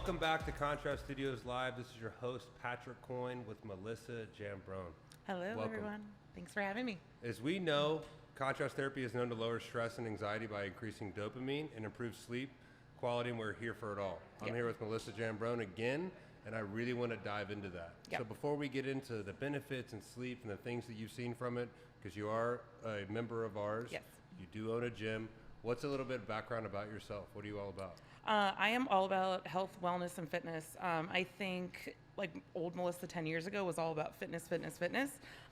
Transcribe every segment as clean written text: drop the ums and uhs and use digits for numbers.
Welcome back to Contrast Studios Live. This is your host, Patrick Coyne, with Melissa Giambrone. Hello, Welcome. everyone. Thanks for having me. As we know, contrast therapy is known to lower stress and anxiety by increasing dopamine and improve sleep quality, and we're here for it all. I'm here with Melissa Giambrone again, and I really want to dive into that. Yep. So before we get into the benefits and sleep and the things that you've seen from it, because you are a member of ours, Yes. you do own a gym, what's a little bit of background about yourself? What are you all about? I am all about health, wellness, and fitness. I think like old Melissa 10 years ago was all about fitness.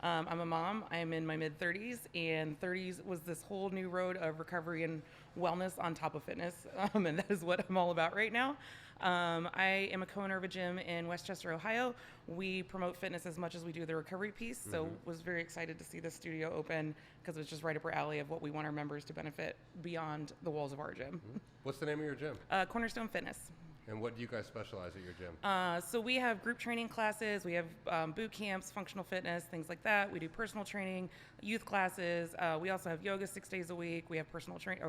I'm a mom. I'm in my mid-30s, and 30s was this whole new road of recovery and wellness on top of fitness, and that is what I'm all about right now. I am a co-owner of a gym in Westchester, Ohio. We promote fitness as much as we do the recovery piece, so was very excited to see this studio open because it's just right up our alley of what we want our members to benefit beyond the walls of our gym. What's the name of your gym? Cornerstone Fitness. And what do you guys specialize at your gym? So we have group training classes, we have boot camps, functional fitness, things like that. We do personal training, youth classes. We also have yoga 6 days a week. We have personal training,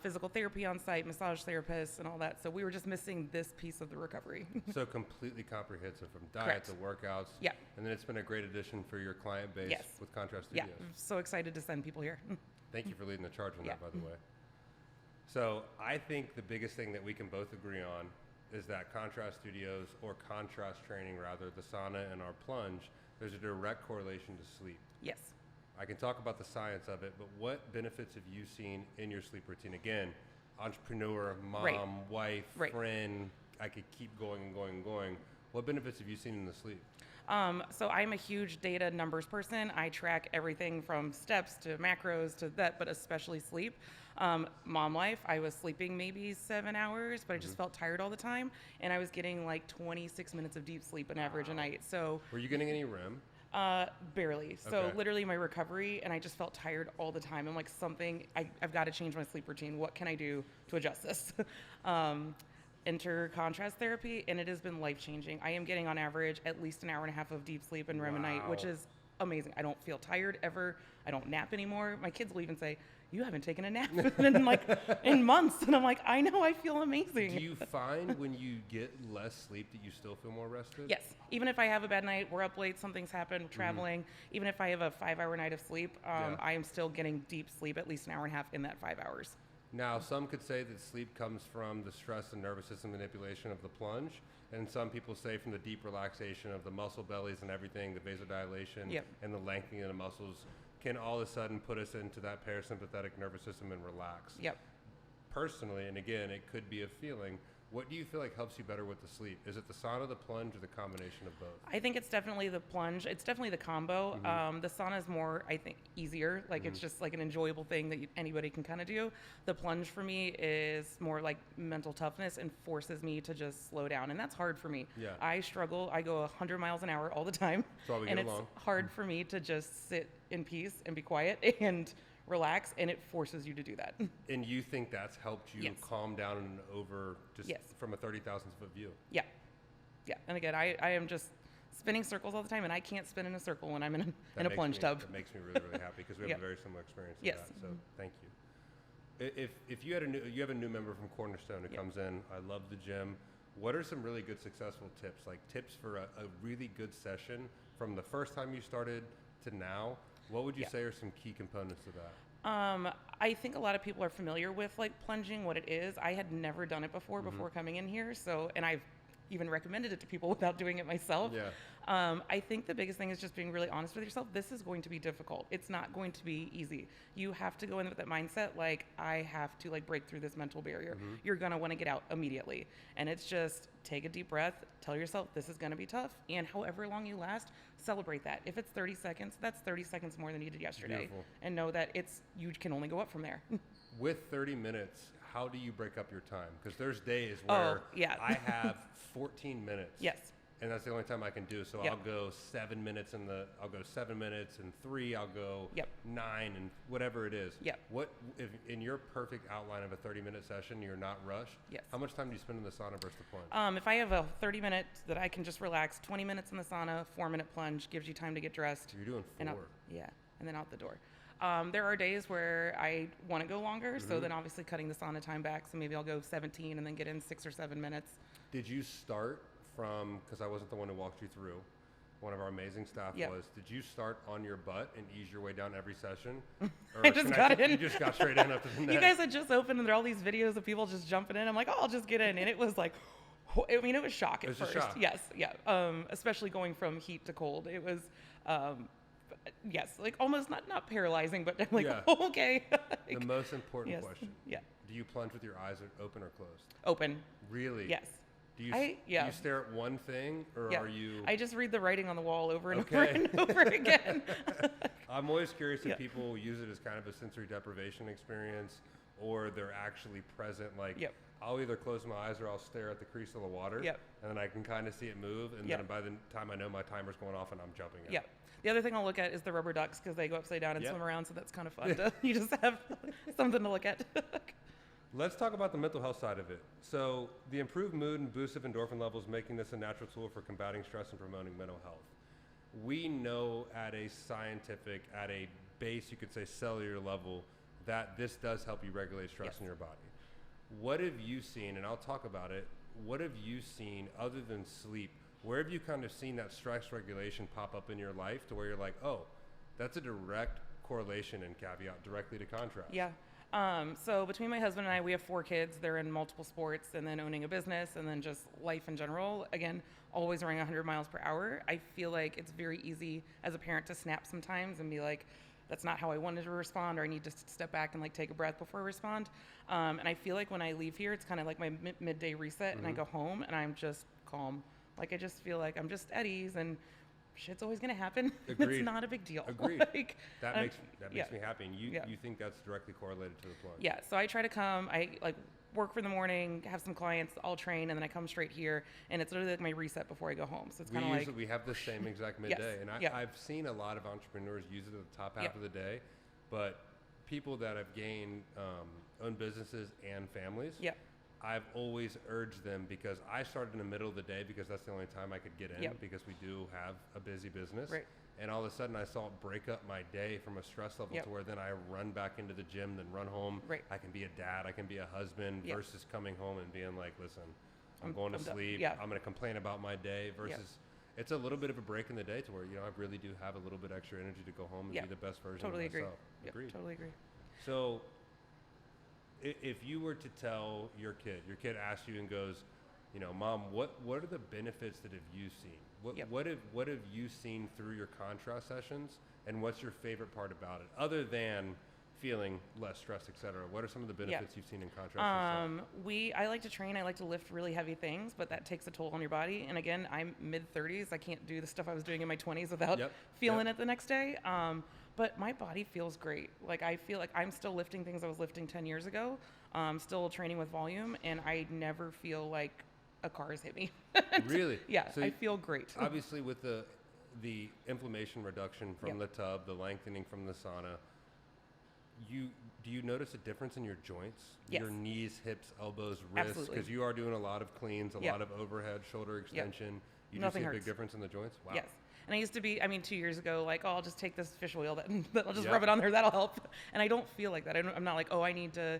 physical therapy on site, massage therapists and all that. So we were just missing this piece of the recovery. So completely comprehensive from diet Correct. to workouts. Yeah. And then it's been a great addition for your client base Yes. with Contrast Yeah, Studios. I'm so excited to send people here. Thank you for leading the charge on Yeah. that, by the way. So I think the biggest thing that we can both agree on is that Contrast Studios, or contrast training rather, the sauna and our plunge, there's a direct correlation to sleep. Yes. I can talk about the science of it, but what benefits have you seen in your sleep routine? Again, entrepreneur, mom, Right. wife, Right. friend, I could keep going and going and going. What benefits have you seen in the sleep? So I'm a huge data numbers person. I track everything from steps to macros to that, but especially sleep. Mom life, I was sleeping maybe 7 hours, but I just felt tired all the time. And I was getting like 26 minutes of deep sleep on average a night. So Were you getting any REM? barely. So Okay. literally my recovery, and I just felt tired all the time. I'm like, I've got to change my sleep routine. What can I do to adjust this? Enter contrast therapy, and it has been life-changing. I am getting on average at least an hour and a half of deep sleep and REM a night, which Wow. is amazing. I don't feel tired ever. I don't nap anymore. My kids will even say, "You haven't taken a nap in months," and I'm like, "I know, I feel amazing." Do you find when you get less sleep that you still feel more rested? Yes. Even if I have a bad night, we're up late, something's happened, traveling, even if I have a 5-hour night of sleep, I am still getting deep sleep, at least an hour and a half in that 5 hours. Now, some could say that sleep comes from the stress and nervous system manipulation of the plunge, and some people say from the deep relaxation of the muscle bellies and everything, the vasodilation Yep. and the lengthening of the muscles can all of a sudden put us into that parasympathetic nervous system and relax. Yep. Personally, and again, it could be a feeling, what do you feel like helps you better with the sleep? Is it the sauna, the plunge, or the combination of both? I think it's definitely the plunge. It's definitely the combo. The sauna is more, I think, easier. Like it's just like an enjoyable thing that anybody can kind of do. The plunge for me is more like mental toughness and forces me to just slow down. And that's hard for me. Yeah. I struggle. I go 100 miles an hour all the time. That's why we and get it's along. hard for me to just sit in peace and be quiet and relax, and it forces you to do that. And you think that's helped you Yes. calm down and over just Yes. from a 30,000 foot view? Yeah. Yeah. And again, I am just spinning circles all the time, and I can't spin in a circle when I'm in a Makes plunge me- tub. That makes me really, really happy because we have Yep. a very similar experience. Yes. With that, so thank you. If you have a new member from Cornerstone who Yep. comes in, I love the gym. What are some really good successful tips? Like tips for a really good session from the first time you started to now? What would you Yeah. say are some key components to that? I think a lot of people are familiar with like plunging, what it is. I had never done it before coming in here. So, and I've even recommended it to people without doing it myself. Yeah. I think the biggest thing is just being really honest with yourself. This is going to be difficult. It's not going to be easy. You have to go in with that mindset, like, I have to like break through this mental barrier. You're going to want to get out immediately. And it's just take a deep breath, tell yourself this is going to be tough. And however long you last, celebrate that. If it's 30 seconds, that's 30 seconds more than you did yesterday. Beautiful. And know that you can only go up from there. With 30 minutes, how do you break up your time? Because there's days where I have 14 minutes. Yes. And that's the only time I can do. So Yep. I'll go 7 minutes I'll go 7 minutes and 3, I'll go Yep. 9 and whatever it is. Yep. What if in your perfect outline of a 30-minute session, you're not rushed? Yes. How much time do you spend in the sauna versus the plunge? If I have a 30 minutes that I can just relax, 20 minutes in the sauna, 4-minute plunge gives you time to get dressed. You're doing 4. And and then out the door. There are days where I want to go longer, so then obviously cutting the sauna time back. So maybe I'll go 17 and then get in 6 or 7 minutes. Did you start from, because I wasn't the one who walked you through, one of our amazing staff was, did you start on your butt and ease your way down every session? Or I just got in. You just got straight in up to the neck? You guys had just opened and there are all these videos of people just jumping in. I'm like, oh, I'll just get in. And it was like, I mean, it was shock at first. Shock. Yes, yeah. Especially going from heat to cold. It was, yes, like almost not paralyzing, but I'm like, oh, okay. The most important question. Yeah. Do you plunge with your eyes open or closed? Open. Really? Yes. Do you stare at one thing, or are you? I just read the writing on the wall over and over and over again. I'm always curious if people use it as kind of a sensory deprivation experience, or they're actually present. Like, I'll either close my eyes or I'll stare at the crease of the water, and then I can kind of see it move, and then by the time I know my timer's going off and I'm jumping in. The other thing I'll look at is the rubber ducks because they go upside down and swim around, so that's kind of fun. You just have something to look at. Let's talk about the mental health side of it. So the improved mood and boost of endorphin levels, making this a natural tool for combating stress and promoting mental health. We know at a scientific, at a base, you could say cellular level, that this does help you regulate stress in your body. What have you seen, and I'll talk about it, what have you seen other than sleep? Where have you kind of seen that stress regulation pop up in your life to where you're like, oh, that's a direct correlation and caveat directly to contrast? Yeah. So between my husband and I, we have 4 kids. They're in multiple sports and then owning a business and then just life in general. Again, always running 100 miles per hour. I feel like it's very easy as a parent to snap sometimes and be like, that's not how I wanted to respond, or I need to step back and like take a breath before I respond. And I feel like when I leave here, it's kind of like my midday reset and I go home and I'm just calm. Like I just feel like I'm just at ease and shit's always going to happen. Agreed. It's not a big deal. Agreed. Like, that makes me happy. And you think that's directly correlated to the plunge? Yeah. So I try to come, I like work for the morning, have some clients, I'll train, and then I come straight here, and it's literally like my reset before I go home. So it's kind of like we have the same exact midday, and I've seen a lot of entrepreneurs use it at the top half of the day, but people that have gained own businesses and families. I've always urged them, because I started in the middle of the day because that's the only time I could get in because we do have a busy business. Right. And all of a sudden I saw it break up my day from a stress level to where then I run back into the gym, then run home. Right. I can be a dad, I can be a husband versus coming home and being like, listen, I'm going to sleep. I'm going to complain about my day versus it's a little bit of a break in the day to where, I really do have a little bit extra energy to go home and be the best version of myself. Agreed. Totally agree. So if you were to tell your kid asks you and goes, Mom, what are the benefits that have you seen? What have you seen through your contrast sessions, and what's your favorite part about it, other than feeling less stress, et cetera? What are some of the benefits you've seen in contrast? I like to train. I like to lift really heavy things, but that takes a toll on your body. And again, I'm mid-30s. I can't do the stuff I was doing in my 20s without feeling it the next day. But my body feels great. Like I feel like I'm still lifting things I was lifting 10 years ago, still training with volume, and I never feel like a car has hit me. Really? Yeah, so I feel great. Obviously with the inflammation reduction from the tub, the lengthening from the sauna, do you notice a difference in your joints? Yes. Your knees, hips, elbows, wrists? Because you are doing a lot of cleans, a lot of overhead, shoulder extension. You do see a big difference in the joints? Wow. Yes. And I used to be, 2 years ago, like, oh, I'll just take this fish oil that I'll just rub it on there, that'll help. And I don't feel like that. I'm not like, oh, I need to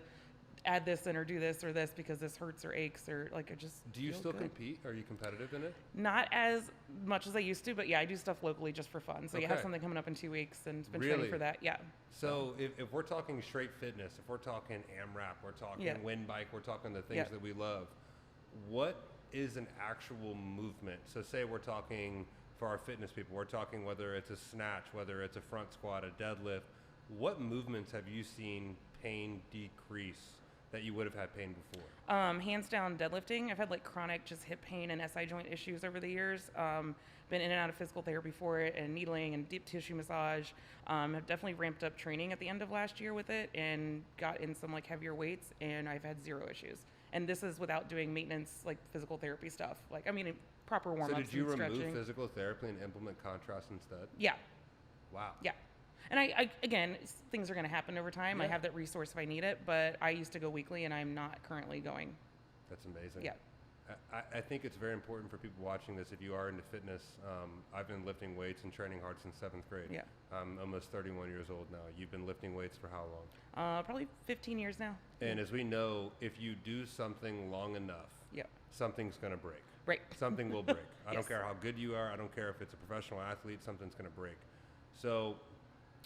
add this in or do this or this because this hurts or aches or like I just. Do you still compete? Are you competitive in it? Not as much as I used to, but yeah, I do stuff locally just for fun. So you have something coming up in 2 weeks and been training for that. Yeah. So if we're talking straight fitness, if we're talking AMRAP, we're talking wind bike, we're talking the things that we love, what is an actual movement? So say we're talking for our fitness people, we're talking whether it's a snatch, whether it's a front squat, a deadlift, what movements have you seen pain decrease that you would have had pain before? Hands down deadlifting. I've had like chronic just hip pain and SI joint issues over the years. Been in and out of physical therapy for it and needling and deep tissue massage. Have definitely ramped up training at the end of last year with it and got in some like heavier weights, and I've had 0 issues. And this is without doing maintenance, like physical therapy stuff. Like, proper warm-ups and stretching. So did you remove physical therapy and implement contrast instead? Yeah. Wow. Yeah. And I again, things are going to happen over time. I have that resource if I need it, but I used to go weekly and I'm not currently going. That's amazing. Yeah. I think it's very important for people watching this. If you are into fitness, I've been lifting weights and training hard since 7th grade. Yeah. I'm almost 31 years old now. You've been lifting weights for how long? Probably 15 years now. And as we know, if you do something long enough, Yeah. something's going to break. Right. Something will break. I don't Yes. care how good you are. I don't care if it's a professional athlete. Something's going to break. So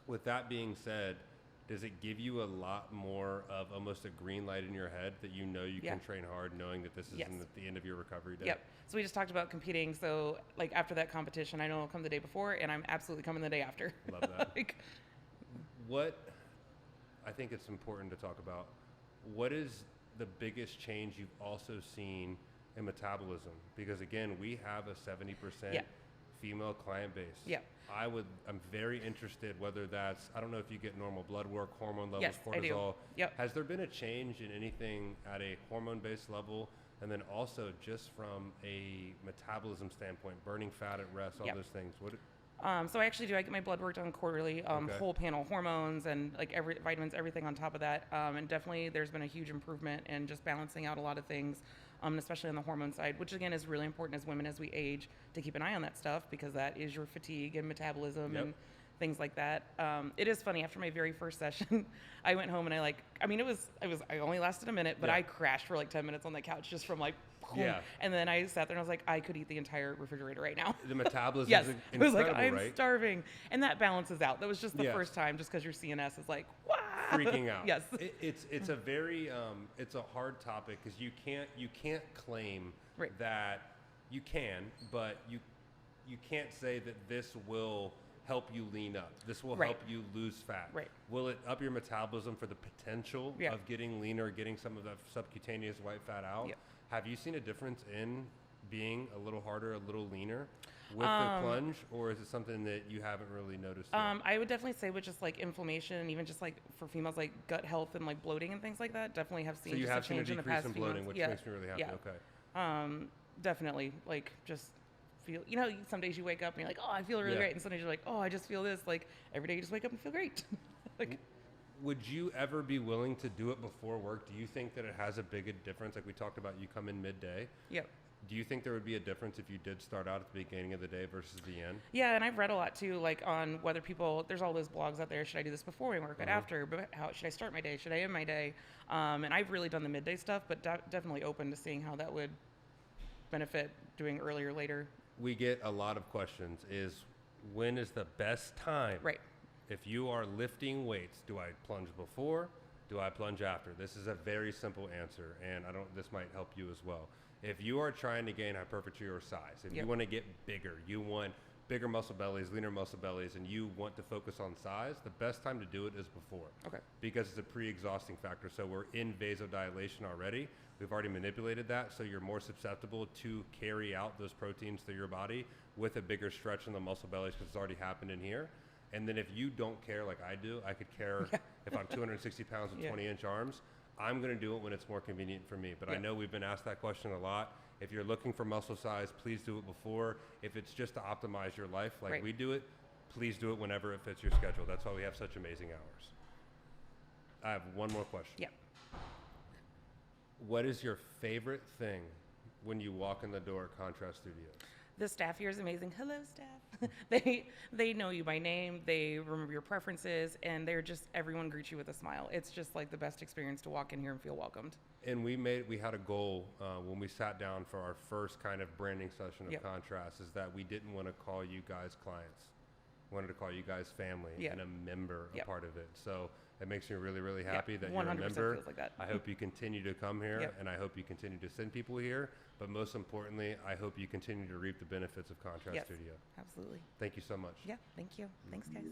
with that being said, does it give you a lot more of almost a green light in your head that you know you Yeah. can train hard knowing that this is Yes. the end of your recovery day? Yep. So we just talked about competing. So like after that competition, I know I'll come the day before, and I'm absolutely coming the day after. Love that. Like, What, I think it's important to talk about, what is the biggest change you've also seen in metabolism? Because again, we have a 70% Yeah. female client base. Yeah. I'm very interested whether that's, I don't know if you get normal blood work, hormone levels, Yes, I do. cortisol. Yep. Has there been a change in anything at a hormone-based level? And then also just from a metabolism standpoint, burning fat at rest, all Yep. those things. What? So I actually do. I get my blood work done quarterly, Okay. whole panel hormones and like every vitamins, everything on top of that. And definitely there's been a huge improvement in just balancing out a lot of things, especially on the hormone side, which again is really important as women as we age to keep an eye on that stuff because that is your fatigue and metabolism Yep. and things like that. It is funny. After my very first session, I went home and I only lasted a minute, but Yeah. I crashed for like 10 minutes on the couch just from like, Yeah. And then I sat there and I was like, I could eat the entire refrigerator right now. The metabolism Yes, is it was incredible, like I'm right? starving, and that balances out. That was just the Yeah. first time, just because your CNS is like, wow, Freaking out. Yes, It's a very it's a hard topic because you can't claim Right. that you can, but you can't say that this will help you lean up. This will Right. help you lose fat. Right. Will it up your metabolism for the potential Yeah. of getting leaner, getting some of that subcutaneous white fat out? Yep. Have you seen a difference in being a little harder, a little leaner with the plunge, or is it something that you haven't really noticed yet? I would definitely say with just like inflammation, even just like for females, like gut health and like bloating and things like that, definitely have seen So you just have a seen a change in the decrease past in few bloating, months. which Yeah. makes me really happy. Yeah. Okay. Definitely, like just feel, some days you wake up and you're like, oh, I feel really Yeah. great, and some days you're like, oh, I just feel this. Like every day you just wake up and feel great. Like, Would you ever be willing to do it before work? Do you think that it has a big difference? Like we talked about, you come in midday. yep. Do you think there would be a difference if you did start out at the beginning of the day versus the end? Yeah, and I've read a lot too, like on whether people, there's all those blogs out there, should I do this before my workout, after, but how should I start my day, should I end my day? And I've really done the midday stuff, but definitely open to seeing how that would benefit doing earlier or later. We get a lot of questions is when is the best time? Right. If you are lifting weights, do I plunge before? Do I plunge after? This is a very simple answer, and this might help you as well. If you are trying to gain hypertrophy or size, if you Yep. want to get bigger, you want bigger muscle bellies, leaner muscle bellies, and you want to focus on size, the best time to do it is before. Okay. Because it's a pre-exhausting factor. So we're in vasodilation already. We've already manipulated that, so you're more susceptible to carry out those proteins through your body with a bigger stretch in the muscle bellies because it's already happened in here. And then if you don't care like I do, I could care if I'm 260 pounds with Yeah. 20-inch arms, I'm going to do it when it's more convenient for me. But I Yeah. know we've been asked that question a lot. If you're looking for muscle size, please do it before. If it's just to optimize your life like Right. we do it, please do it whenever it fits your schedule. That's why we have such amazing hours. I have one more question. Yeah. What is your favorite thing when you walk in the door at Contrast Studios? The staff here is amazing. Hello, staff. they know you by name. They remember your preferences, and everyone greets you with a smile. It's just like the best experience to walk in here and feel welcomed. And we had a goal when we sat down for our first kind of branding session of Yep. Contrast is that we didn't want to call you guys clients. We wanted to call you guys family Yeah. and a member, a Yep. part of it. So it makes me really, really happy that you're a 100% member. feels like that. I hope you continue to come here, Yep. and I hope you continue to send people here. But most importantly, I hope you continue to reap the benefits of Contrast Yes. Studio. Absolutely. Thank you so much. Yeah, thank you. Thanks, guys.